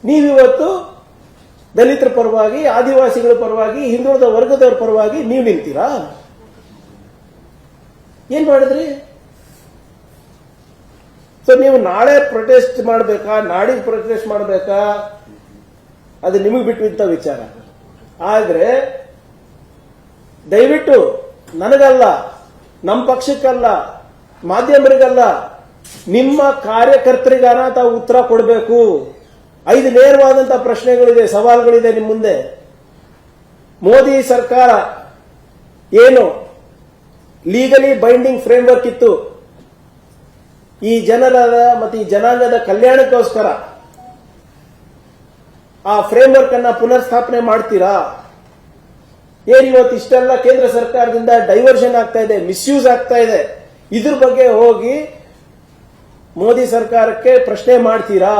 ನೀವಿವತ್ತು ದಲಿತರ ಪರವಾಗಿ, ಆದಿವಾಸಿಗಳ ಪರವಾಗಿ, ಹಿಂದುಳಿದ ವರ್ಗದವರ ಪರವಾಗಿ ನೀವು ನಿಂತೀರಾ? ಏನ್ ಮಾಡಿದ್ರಿ? ಸೊ ನೀವು ನಾಳೆ ಪ್ರೊಟೆಸ್ಟ್ ಮಾಡಬೇಕಾ, ನಾಡಿದ್ದು ಪ್ರೊಟೆಸ್ಟ್ ಮಾಡಬೇಕಾ, ಅದು ನಿಮಗೆ ಬಿಟ್ಟಿದ್ದ ವಿಚಾರ. ಆದ್ರೆ ದಯವಿಟ್ಟು ನನಗಲ್ಲ, ನಮ್ಮ ಪಕ್ಷಕ್ಕಲ್ಲ, ಮಾಧ್ಯಮರಿಗಲ್ಲ, ನಿಮ್ಮ ಕಾರ್ಯಕರ್ತರಿಗಾನ ತಾವು ಉತ್ತರ ಕೊಡಬೇಕು. 5 ನೇರವಾದಂತಹ ಪ್ರಶ್ನೆಗಳಿದೆ, ಸವಾಲುಗಳಿದೆ ನಿಮ್ಮ ಮುಂದೆ. ಮೋದಿ ಸರ್ಕಾರ ಏನು ಲೀಗಲಿ ಬೈಂಡಿಂಗ್ ಫ್ರೇಮ್ವರ್ಕ್ ಇತ್ತು ಈ ಜನರ ಮತ್ತು ಈ ಜನಾಂಗದ ಕಲ್ಯಾಣಕ್ಕೋಸ್ಕರ, ಆ ಫ್ರೇಮ್ವರ್ಕ್ ಅನ್ನ ಪುನರ್ಸ್ಥಾಪನೆ ಮಾಡ್ತೀರಾ? ಇವತ್ತು ಇಷ್ಟೆಲ್ಲ ಕೇಂದ್ರ ಸರ್ಕಾರದಿಂದ ಡೈವರ್ಷನ್ ಆಗ್ತಾ ಇದೆ, ಮಿಸ್ಯೂಸ್ ಆಗ್ತಾ ಇದೆ. ಇದ್ರ ಬಗ್ಗೆ ಹೋಗಿ ಮೋದಿ ಸರ್ಕಾರಕ್ಕೆ ಪ್ರಶ್ನೆ ಮಾಡ್ತೀರಾ?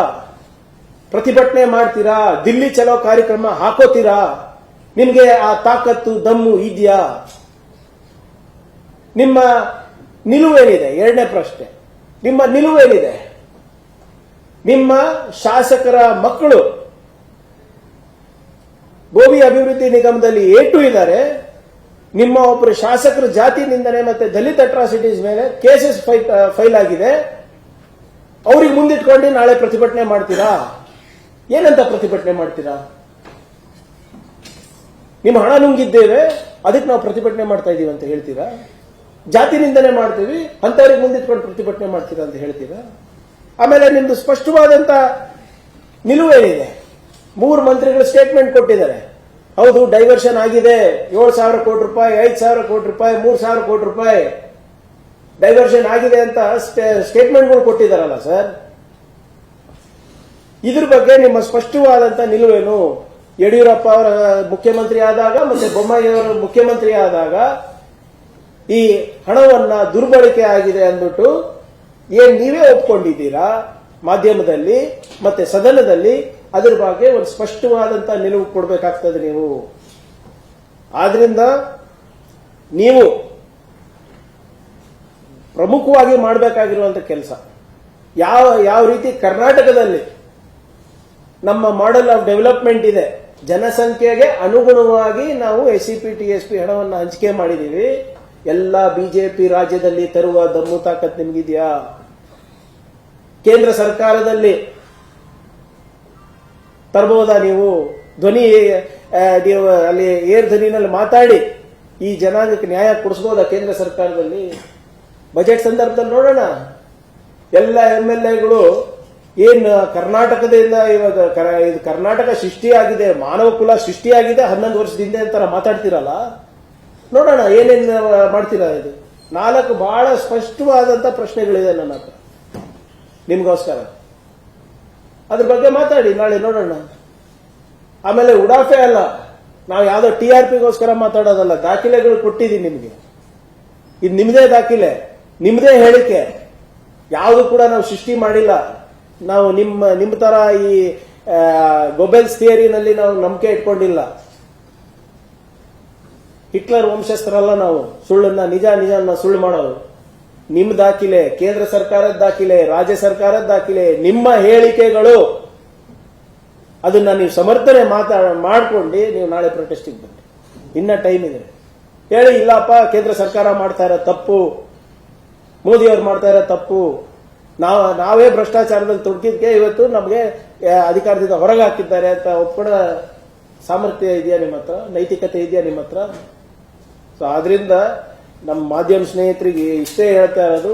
ಪ್ರತಿಭಟನೆ ಮಾಡ್ತೀರಾ? ದಿಲ್ಲಿ ಚಲೋ ಕಾರ್ಯಕ್ರಮ ಹಾಕೋತೀರಾ? ನಿಮ್ಗೆ ಆ ತಾಕತ್ತು, ದಮ್ಮು ಇದೆಯಾ? ನಿಮ್ಮ ನಿಲುವೇನಿದೆ? ಎರಡನೇ ಪ್ರಶ್ನೆ, ನಿಮ್ಮ ನಿಲುವೇನಿದೆ? ನಿಮ್ಮ ಶಾಸಕರ ಮಕ್ಕಳು ಗೋಬಿ ಅಭಿವೃದ್ಧಿ ನಿಗಮದಲ್ಲಿ A2 ಇದ್ದಾರೆ. ನಿಮ್ಮ ಒಬ್ಬರು ಶಾಸಕರ ಜಾತಿ ನಿಂದನೆ ಮತ್ತೆ ದಲಿತ ಅಟ್ರಾಸಿಟೀಸ್ ಮೇಲೆ ಕೇಸಸ್ ಫೈಲ್ ಆಗಿದೆ. ಅವ್ರಿಗೆ ಮುಂದಿಟ್ಕೊಂಡು ನಾಳೆ ಪ್ರತಿಭಟನೆ ಮಾಡ್ತೀರಾ? ಏನಂತ ಪ್ರತಿಭಟನೆ ಮಾಡ್ತೀರಾ? ನಿಮ್ಮ ಹಣ ನುಂಗಿದ್ದೇವೆ, ಅದಕ್ಕೆ ನಾವು ಪ್ರತಿಭಟನೆ ಮಾಡ್ತಾ ಇದೀವಿ ಅಂತ ಹೇಳ್ತೀರಾ? ಜಾತಿ ನಿಂದನೆ ಮಾಡ್ತೀವಿ ಅಂತವ್ರಿಗೆ ಮುಂದಿಟ್ಕೊಂಡು ಪ್ರತಿಭಟನೆ ಮಾಡ್ತೀರಾ ಅಂತ ಹೇಳ್ತೀರಾ? ಆಮೇಲೆ ನಿಮ್ದು ಸ್ಪಷ್ಟವಾದಂತ ನಿಲುವೇನಿದೆ? 3 ಮಂತ್ರಿಗಳು ಸ್ಟೇಟ್ಮೆಂಟ್ ಕೊಟ್ಟಿದ್ದಾರೆ. ಹೌದು, ಡೈವರ್ಷನ್ ಆಗಿದೆ, 7,000 ಕೋಟಿ ರೂಪಾಯಿ, 5,000 ಕೋಟಿ ರೂಪಾಯಿ, 3,000 ಕೋಟಿ ರೂಪಾಯಿ ಡೈವರ್ಷನ್ ಆಗಿದೆ ಅಂತ ಸ್ಟೇಟ್ಮೆಂಟ್ಗಳು ಕೊಟ್ಟಿದ್ದಾರಲ್ಲ ಸರ್. ಇದ್ರ ಬಗ್ಗೆ ನಿಮ್ಮ ಸ್ಪಷ್ಟವಾದಂತ ನಿಲುವೇನು? ಯಡಿಯೂರಪ್ಪ ಅವರ ಮುಖ್ಯಮಂತ್ರಿ ಆದಾಗ ಮತ್ತೆ ಬೊಮ್ಮಾಯಿ ಅವರ ಮುಖ್ಯಮಂತ್ರಿ ಆದಾಗ ಈ ಹಣವನ್ನ ದುರ್ಬಳಕೆ ಆಗಿದೆ ಅಂದ್ಬಿಟ್ಟು ನೀವೇ ಒಪ್ಕೊಂಡಿದ್ದೀರಾ ಮಾಧ್ಯಮದಲ್ಲಿ ಮತ್ತೆ ಸದನದಲ್ಲಿ? ಅದ್ರ ಬಗ್ಗೆ ಒಂದು ಸ್ಪಷ್ಟವಾದಂತ ನಿಲುವು ಕೊಡಬೇಕಾಗ್ತದೆ ನೀವು. ಆದ್ರಿಂದ ನೀವು ಪ್ರಮುಖವಾಗಿ ಮಾಡಬೇಕಾಗಿರುವಂತ ಕೆಲಸ ಯಾವ ರೀತಿ ಕರ್ನಾಟಕದಲ್ಲಿ ನಮ್ಮ ಮಾಡೆಲ್ ಆಫ್ ಡೆವಲಪ್ಮೆಂಟ್ ಇದೆ, ಜನಸಂಖ್ಯೆಗೆ ಅನುಗುಣವಾಗಿ ನಾವು SCP TSP ಹಣವನ್ನು ಹಂಚಿಕೆ ಮಾಡಿದೀವಿ. ಎಲ್ಲ ಬಿಜೆಪಿ ರಾಜ್ಯದಲ್ಲಿ ತರುವ ದಮ್ಮು ತಾಕತ್ ನಿಮ್ಗಿದೆಯಾ? ಕೇಂದ್ರ ಸರ್ಕಾರದಲ್ಲಿ ತರಬಹುದಾ? ನೀವು ಧ್ವನಿ ಅಲ್ಲಿ ಏರ್ ಧ್ವನಿನಲ್ಲಿ ಮಾತಾಡಿ ಈ ಜನಾಂಗಕ್ಕೆ ನ್ಯಾಯ ಕೊಡಿಸಬಹುದಾ ಕೇಂದ್ರ ಸರ್ಕಾರದಲ್ಲಿ? ಬಜೆಟ್ ಸಂದರ್ಭದಲ್ಲಿ ನೋಡೋಣ, ಎಲ್ಲ MLAಗಳು ಏನ್ ಕರ್ನಾಟಕದಿಂದ ಇವಾಗ ಇದು ಕರ್ನಾಟಕ ಸೃಷ್ಟಿಯಾಗಿದೆ, ಮಾನವ ಕುಲ ಸೃಷ್ಟಿಯಾಗಿದೆ 11 ವರ್ಷದಿಂದ ಅಂತಾರ ಮಾತಾಡ್ತಿರಲ್ಲ, ನೋಡೋಣ ಏನೇನ್ ಮಾಡ್ತೀರಾ. ಇದು 4 ಬಹಳ ಸ್ಪಷ್ಟವಾದಂತ ಪ್ರಶ್ನೆಗಳಿದೆ ನನ್ನ ಹತ್ರ ನಿಮ್ಗೋಸ್ಕರ. ಅದ್ರ ಬಗ್ಗೆ ಮಾತಾಡಿ, ನಾಳೆ ನೋಡೋಣ. ಆಮೇಲೆ ಉಡಾಫೆ ಅಲ್ಲ, ನಾವು ಯಾವ್ದೋ TRPಗೋಸ್ಕರ ಮಾತಾಡೋದಲ್ಲ, ದಾಖಲೆಗಳು ಕೊಟ್ಟಿದ್ದೀನಿ ನಿಮ್ಗೆ. ಇದು ನಿಮ್ದೇ ದಾಖಲೆ, ನಿಮ್ದೇ ಹೇಳಿಕೆ, ಯಾವುದು ಕೂಡ ನಾವು ಸೃಷ್ಟಿ ಮಾಡಿಲ್ಲ. ನಾವು ನಿಮ್ಮ ತರ ಈ ಗೊಬೆಲ್ಸ್ ಥಿಯರಿನಲ್ಲಿ ನಾವು ನಂಬಿಕೆ ಇಟ್ಕೊಂಡಿಲ್ಲ. ಹಿಟ್ಲರ್ ವಂಶಸ್ಥರಲ್ಲ ನಾವು, ಸುಳ್ಳನ್ನ ನಿಜ ಸುಳ್ಳು ಮಾಡೋದು. ನಿಮ್ಮ ದಾಖಲೆ, ಕೇಂದ್ರ ಸರ್ಕಾರದ ದಾಖಲೆ, ರಾಜ್ಯ ಸರ್ಕಾರದ ದಾಖಲೆ, ನಿಮ್ಮ ಹೇಳಿಕೆಗಳು, ಅದನ್ನ ನೀವು ಸಮರ್ಥನೆ ಮಾಡ್ಕೊಂಡು ನೀವು ನಾಳೆ ಪ್ರೊಟೆಸ್ಟಿಗೆ ಬನ್ನಿ. ಇನ್ನ ಟೈಮ್ ಇದೆ. ಹೇಳಿ, ಇಲ್ಲಪ್ಪ ಕೇಂದ್ರ ಸರ್ಕಾರ ಮಾಡ್ತಾ ಇರೋ ತಪ್ಪು, ಮೋದಿ ಅವ್ರು ಮಾಡ್ತಾ ಇರೋ ತಪ್ಪು, ನಾವೇ ಭ್ರಷ್ಟಾಚಾರದಲ್ಲಿ ತೊಡಗಿದ್ಕೆ ಇವತ್ತು ನಮಗೆ ಅಧಿಕಾರದಿಂದ ಹೊರಗೆ ಹಾಕಿದ್ದಾರೆ ಅಂತ ಒಪ್ಕೊಳ್ಳೋ ಸಾಮರ್ಥ್ಯ ಇದೆಯಾ ನಿಮ್ಮ ಹತ್ರ? ನೈತಿಕತೆ ಇದೆಯಾ ನಿಮ್ಮ ಹತ್ರ? ಸೊ ಆದ್ರಿಂದ ನಮ್ಮ ಮಾಧ್ಯಮ ಸ್ನೇಹಿತರಿಗೆ ಇಷ್ಟೇ ಹೇಳ್ತಾ ಇರೋದು,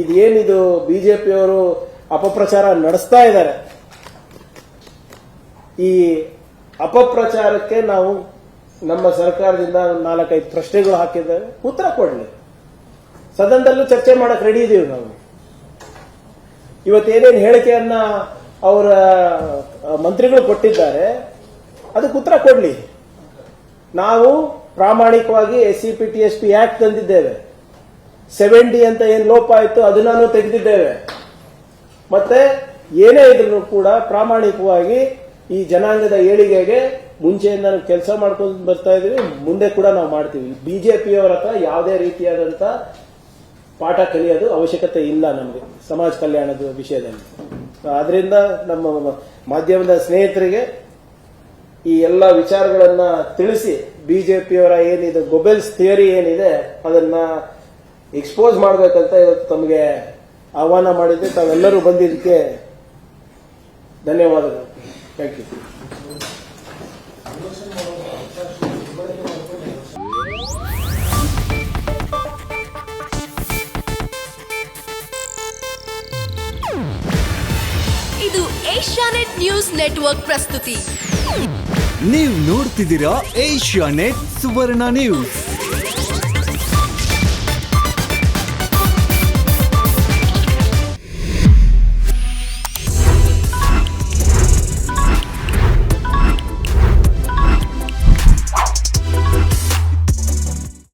ಇದೇನಿದು ಬಿಜೆಪಿಯವರು ಅಪಪ್ರಚಾರ ನಡೆಸ್ತಾ ಇದ್ದಾರೆ, ಈ ಅಪಪ್ರಚಾರಕ್ಕೆ ನಾವು ನಮ್ಮ ಸರ್ಕಾರದಿಂದ 4-5 ಪ್ರಶ್ನೆಗಳು ಹಾಕಿದ್ದೇವೆ, ಉತ್ತರ ಕೊಡಲಿ. ಸದನದಲ್ಲೂ ಚರ್ಚೆ ಮಾಡಕ್ ರೆಡಿ ಇದೀವಿ ನಾವು. ಇವತ್ತೇನೇನು ಹೇಳಿಕೆಯನ್ನ ಅವರ ಮಂತ್ರಿಗಳು ಕೊಟ್ಟಿದ್ದಾರೆ ಅದಕ್ಕೆ ಉತ್ತರ ಕೊಡ್ಲಿ. ನಾವು ಪ್ರಾಮಾಣಿಕವಾಗಿ SCP TSP ಆಕ್ಟ್ ತಂದಿದ್ದೇವೆ. 70 ಅಂತ ಏನ್ ಲೋಪ ಆಯ್ತು ಅದನ್ನು ತೆಗೆದಿದ್ದೇವೆ. ಮತ್ತೆ ಏನೇ ಇದ್ರೂ ಕೂಡ ಪ್ರಾಮಾಣಿಕವಾಗಿ ಈ ಜನಾಂಗದ ಏಳಿಗೆಗೆ ಮುಂಚೆಯಿಂದ ಕೆಲಸ ಮಾಡ್ಕೊಂಡು ಬರ್ತಾ ಇದೀವಿ, ಮುಂದೆ ಕೂಡ ನಾವು ಮಾಡ್ತೀವಿ. ಬಿಜೆಪಿಯವರ ಹತ್ರ ಯಾವುದೇ ರೀತಿಯಾದಂತ ಪಾಠ ಕಲಿಯೋದು ಅವಶ್ಯಕತೆ ಇಲ್ಲ ನಮಗೆ ಸಮಾಜ ಕಲ್ಯಾಣದ ವಿಷಯದಲ್ಲಿ. ಆದ್ರಿಂದ ನಮ್ಮ ಮಾಧ್ಯಮದ ಸ್ನೇಹಿತರಿಗೆ ಈ ಎಲ್ಲ ವಿಚಾರಗಳನ್ನ ತಿಳಿಸಿ ಬಿಜೆಪಿಯವರ ಏನಿದೆ ಗೊಬೆಲ್ಸ್ ಥಿಯರಿ ಏನಿದೆ ಅದನ್ನ ಎಕ್ಸ್ಪೋಸ್ ಮಾಡಬೇಕಂತ ಇವತ್ತು ತಮಗೆ ಆಹ್ವಾನ ಮಾಡಿದ್ದೆ. ತಾವೆಲ್ಲರೂ ಬಂದಿದ್ದಕ್ಕೆ ಧನ್ಯವಾದಗಳು. Thank you. ಇದು ಏಷ್ಯಾನೆಟ್ ನ್ಯೂಸ್ ನೆಟ್ವರ್ಕ್ ಪ್ರಸ್ತುತಿ. ನೀವು ನೋಡ್ತಿದ್ದೀರಾ ಏಷ್ಯಾನೆಟ್ ಸುವರ್ಣ ನ್ಯೂಸ್.